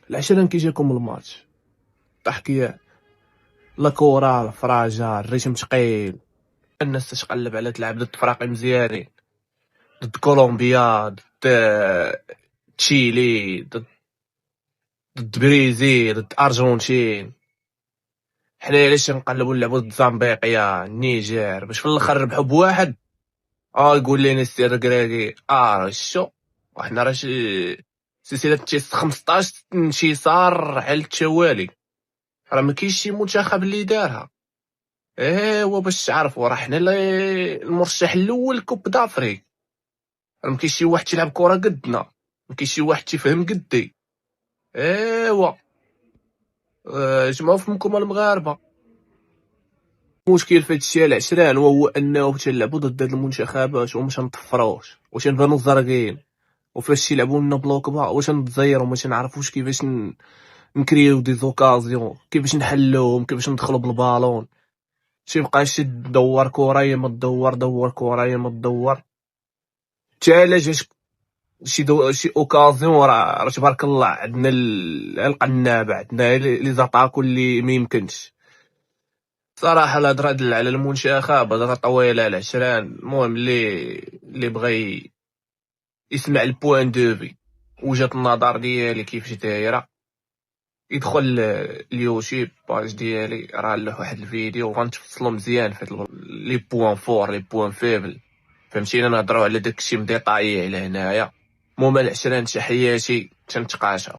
العشرين كيجيكم الماتش تحكي لا كورة الفراجة الريتم ثقيل. الناس تتقلب على تلعب ضد فرق مزيانين، ضد كولومبيا، ضد تشيلي، ضد بريزيل، ضد ارجنتين. حنايا علاش نقلبوا نلعبوا ضد زامبيقيا النيجر باش في الاخر نربحوا بواحد. يقول لي السي الركراكي شو وحنا راه سلسلة تشيس 15 انتصار على التوالي، راه ما كاينش شي منتخب اللي دارها. هو باش تعرفوا راه حنا المرشح الاول لكوب دافريك، راه ما كاينش شي واحد تيلعب كره قدنا، ما كاينش شي واحد تيفهم قدي. ايوا جمعوا فمكم المغاربه. المشكل في هادشي العشران وهو انه تنلعبوا ضد هاد المنتخبات وما تنطفروش وتنبانو زرقين، وفاش تيلعبوا لنا بلوك واش نتزيروا ما تنعرفوش كيفاش نكريو دي زوكازيون، كيفاش نحلوهم، كيفاش ندخلوا بالبالون. تيبقى تدور كره يا ما تدور، دور كره يا ما تدور، حتى الا جات شي اوكازيون راه تبارك الله عندنا القنابه، عندنا لي زاتاكو اللي ما يمكنش. صراحه الهضره على المنتخب هضره طويله العشران. المهم اللي بغى يسمع البوان دو في وجهة النظر ديالي كيفاش دايره، يدخل اليوتيوب باج ديالي، راه له واحد الفيديو غنتفصلو مزيان في لي بوان فور لي بوان فيبل، فهمتينا، نهضروا على داكشي مديطايي على هنايا. المهم العشران تحياتي، تنتقاشى.